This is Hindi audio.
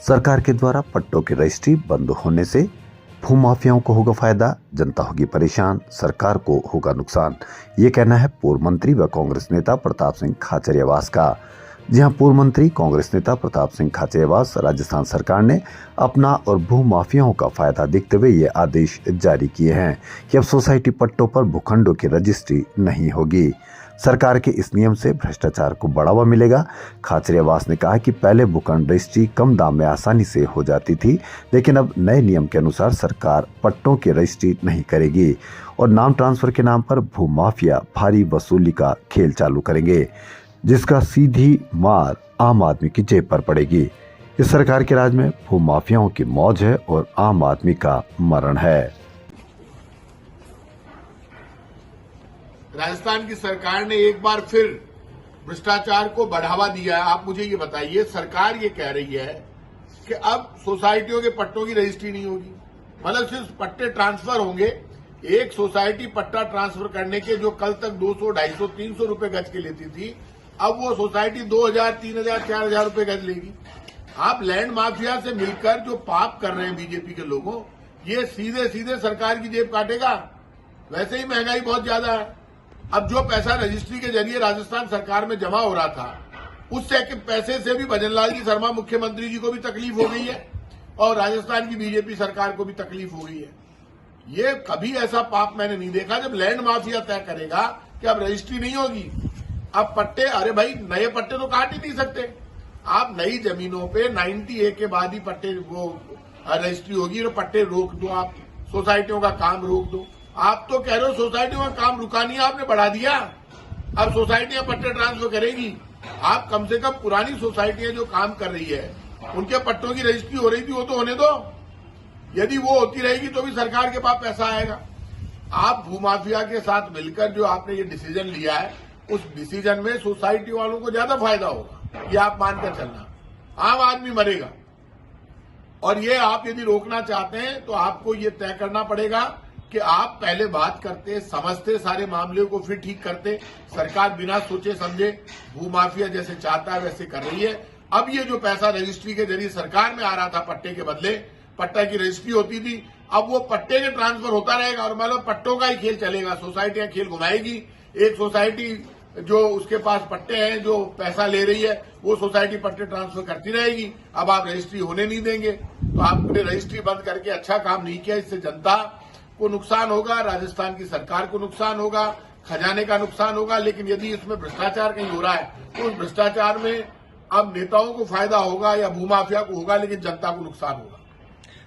सरकार के द्वारा पट्टों की रजिस्ट्री बंद होने से भूमाफियाओं को होगा फायदा, जनता होगी परेशान, सरकार को होगा नुकसान। ये कहना है पूर्व मंत्री व कांग्रेस नेता प्रताप सिंह खाचरियावास का। जी हां, पूर्व मंत्री कांग्रेस नेता प्रताप सिंह खाचरियावास राजस्थान सरकार ने अपना और भूमाफियाओं का फायदा देखते हुए ये आदेश जारी किए हैं कि अब सोसाइटी पट्टों पर भूखंडों की रजिस्ट्री नहीं होगी। सरकार के इस नियम से भ्रष्टाचार को बढ़ावा मिलेगा। खाचरियावास ने कहा कि पहले भूखंड रजिस्ट्री कम दाम में आसानी से हो जाती थी, लेकिन अब नए नियम के अनुसार सरकार पट्टों की रजिस्ट्री नहीं करेगी और नाम ट्रांसफर के नाम पर भूमाफिया भारी वसूली का खेल चालू करेंगे, जिसका सीधी मार आम आदमी की जेब पर पड़ेगी। इस सरकार के राज में भूमाफियाओं की मौज है और आम आदमी का मरण है। राजस्थान की सरकार ने एक बार फिर भ्रष्टाचार को बढ़ावा दिया है। आप मुझे ये बताइए, सरकार ये कह रही है कि अब सोसाइटियों के पट्टों की रजिस्ट्री नहीं होगी, मतलब सिर्फ पट्टे ट्रांसफर होंगे। एक सोसाइटी पट्टा ट्रांसफर करने के जो कल तक 200, 250, 300 रुपए गज के लेती थी, अब वो सोसाइटी 2000, 3000, 4000 रुपए गज लेगी। आप लैंड माफिया से मिलकर जो पाप कर रहे हैं बीजेपी के लोगों, ये सीधे सीधे सरकार की जेब काटेगा। वैसे ही महंगाई बहुत ज्यादा है। अब जो पैसा रजिस्ट्री के जरिए राजस्थान सरकार में जमा हो रहा था, उस पैसे से भी भजन लाल जी शर्मा मुख्यमंत्री जी को भी तकलीफ हो गई है और राजस्थान की बीजेपी सरकार को भी तकलीफ हो गई है। ये कभी ऐसा पाप मैंने नहीं देखा जब लैंड माफिया तय करेगा कि अब रजिस्ट्री नहीं होगी, अब पट्टे। अरे भाई, नए पट्टे तो काट ही नहीं सकते आप। नई जमीनों पे 90A के बाद ही पट्टे वो रजिस्ट्री होगी, तो पट्टे रोक दो, आप सोसाइटियों का काम रोक दो। आप तो कह रहे हो सोसाइटियों का काम रुका नहीं, आपने बढ़ा दिया। अब सोसाइटियां पट्टे ट्रांसफर करेगी। आप कम से कम पुरानी सोसाइटियां जो काम कर रही है, उनके पट्टों की रजिस्ट्री हो रही थी, वो तो होने दो। यदि वो होती रहेगी तो भी सरकार के पास पैसा आएगा। आप भूमाफिया के साथ मिलकर जो आपने ये डिसीजन लिया है, उस डिसीजन में सोसाइटी वालों को ज्यादा फायदा होगा, ये आप मानकर चलना। आम आदमी मरेगा। और ये आप यदि रोकना चाहते हैं तो आपको ये तय करना पड़ेगा कि आप पहले बात करते, समझते, सारे मामले को फिर ठीक करते। सरकार बिना सोचे समझे भूमाफिया जैसे चाहता है वैसे कर रही है। अब ये जो पैसा रजिस्ट्री के जरिए सरकार में आ रहा था पट्टे के बदले, पट्टा की रजिस्ट्री होती थी, अब वो पट्टे के ट्रांसफर होता रहेगा और मतलब पट्टों का ही खेल चलेगा। सोसाइटियां खेल घुमाएगी। एक सोसाइटी जो उसके पास पट्टे हैं, जो पैसा ले रही है, वो सोसाइटी पट्टे ट्रांसफर करती रहेगी। अब आप रजिस्ट्री होने नहीं देंगे, तो आपने रजिस्ट्री बंद करके अच्छा काम नहीं किया। इससे जनता को नुकसान होगा, राजस्थान की सरकार को नुकसान होगा, खजाने का नुकसान होगा। लेकिन यदि इसमें भ्रष्टाचार कहीं हो रहा है तो उस भ्रष्टाचार में अब नेताओं को फायदा होगा या भूमाफिया को होगा, लेकिन जनता को नुकसान होगा।